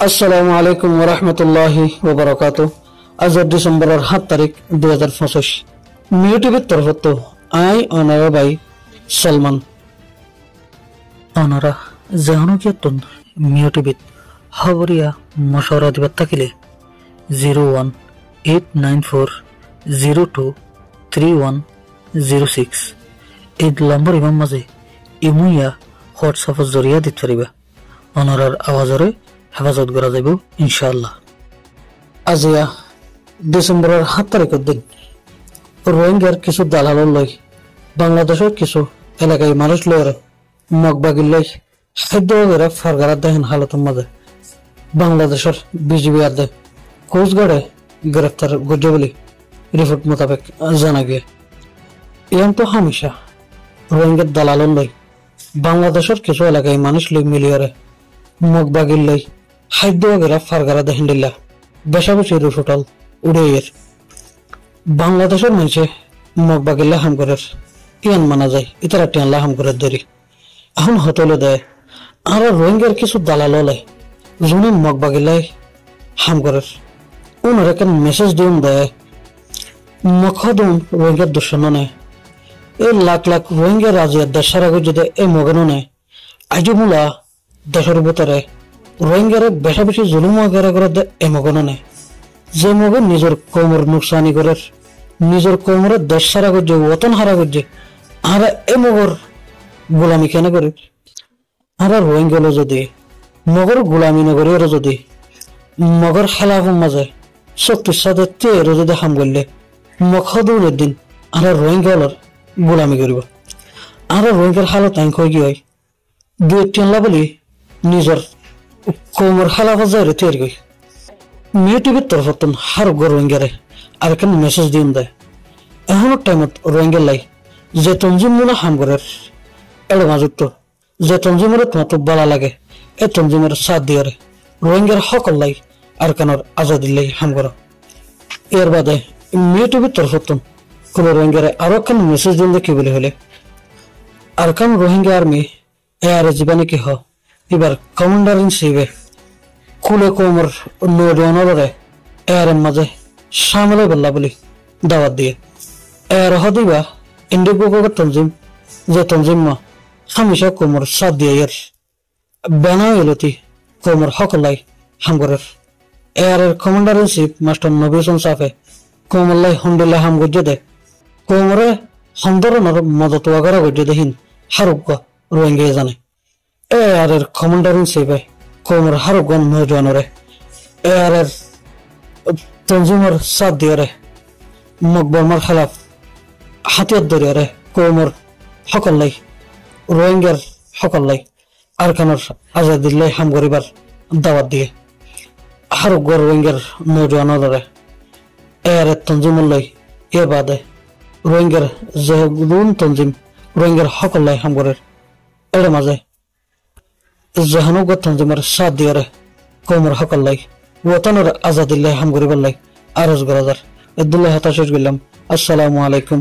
আসসালামু আলাইকুম ওয়া রাহমাতুল্লাহি ওয়া বারাকাতুহু। আজ ডিসেম্বরের 7 তারিখ 2025 মিউ টিভির তরফত আই অনারা ভাই সলমান অনারা জাহানুকিয়াতুন মিউ টিভিত খবরিয়া মশওয়ারা দিবাত থাকিলে 01894023106 এই নম্বর ইমাম মাঝে ইমুইয়া হোয়াটসঅ্যাপের জরিয়া দিতে পারিবা। অনারার আওয়াজরে হেফাজত করা যাব ইনশাআল্লাহ। আজিয়া ডিসেম্বরের 7 তারিখের দিন রোহিঙ্গার কিছু দালাল লই বাংলাদেশের কিছু এলাকায় মানুষ লয়ের মগবাগির লই খাদ্য বেড়ে ফারগারাত দেখেন হালতের মাঝে বাংলাদেশের বিজিবি আদে কোস্টগার্ডে গ্রেফতার করছে বলে রিপোর্ট মোতাবেক জানা গিয়ে। ইয়ান তো হামেশা রোহিঙ্গার দালাল লই বাংলাদেশের কিছু এলাকায় মানুষ লই মিলিয়রে মগবাগির লই খাদ্য বেড়ে ফারগারা দেখেন দিল্লা বেশা বেশি রিপোর্টাল উড়ে বাংলাদেশের মানুষে মগবাগিল্লা হাম করে ইয়ান মানা যায় ইতারা টিয়ানলা হাম করে ধরি এখন হতলে দেয় আর রোহিঙ্গার কিছু দালাল হলে জুনে মগবাগিল্লাই হাম করে উনার একটা মেসেজ দিন দেয় মখদুন রোহিঙ্গার দুঃসন্ন নেয় এই লাখ লাখ রোহিঙ্গা রাজিয়ার দেশের আগে যদি এই মগেনও নেয় আজমুলা দেশের ভিতরে রোহিঙ্গারে বেশা বেশি জুলুম করে এই মগেনও নেয় যে মগে নিজের কোমর নুকসানি করে নিজের কোমরে দেশ সারা করছে ওতন হারা করছে আর এ মগর গোলামি কেন করে আর রোহিঙ্গা যদি মগর গোলামি নগরী ওরা যদি মগর খেলাফের মাঝে শক্তির সাথে তেরো যদি হাম করলে মখদুলের দিন আর রোহিঙ্গার গোলামি করিব আর রোহিঙ্গার হালত আইন কই গিয়ে দুই টেনলা বলি নিজের কোমর খেলাফত যায় রে তৈরি কই মিউ টিভির তরফত হার রোহিঙ্গারে আর কেন মেসেজ দিন দেয় এখনো টাইমত রোহিঙ্গার লাই যে তঞ্জিম মুনা হাম করে এড়ে মাজুত যে তঞ্জিমের তোমার তো বলা লাগে এ তঞ্জিমের সাথ দিয়ে রোহিঙ্গার সকল লাই আর কেনর আজাদির লাই হাম কর। এর বাদে মিউ টিভির তরফত কোনো রোহিঙ্গারে আরো কেন মেসেজ দিন কি বলে হলে আর কেন রোহিঙ্গা আর্মি এ আর জীবানী কি হ এবার কমান্ডার ইন চিফে কুলে কোমর নৌজওয়ানরে এর মাঝে সামলে বললা বলি দাওয়াত দিয়ে এর হদিবা ইন্ডিগো তঞ্জিম যে তঞ্জিম হামেশা কোমর সাথ দিয়ে এর বেনা এলতি কোমর হকলাই হামগরের এর কমান্ডার ইন চিফ মাস্টার নবীন সাফে কোমরলাই হন্ডলে হাম গজ্জে দে কোমরে হন্দরনর মদত ওয়াগারা গজ্জে দেহিন হারুক রোহিঙ্গা জানে এর কমান্ডার ইন চিফে কোমর হারুগন নৌজওয়ানরে এর তঞ্জিমের সাথ দিয়ে রে মকবরমার খেলাফ হাতিয়ার ধরিয়া রে কোমর সকলাই রোহিঙ্গার সকলাই আর কানোর আজাদিল্লাই হাম করিবার দাওয়াত দিয়ে হারুগর রোহিঙ্গার নৌজওয়ানরে এর তঞ্জিমর লাই এ বাদে রোহিঙ্গার যেগুন তঞ্জিম রোহিঙ্গার সকলাই হাম করে এর মাঝে জাহানুগর তঞ্জিমের সাথ দিয়ে রে কোমর সকলাই ওতনের আজাদিল্লাই হাম করিবার লাই আরজ গরাজার আব্দুল্লাহ হাতাশিস গেলাম। আসসালামু আলাইকুম।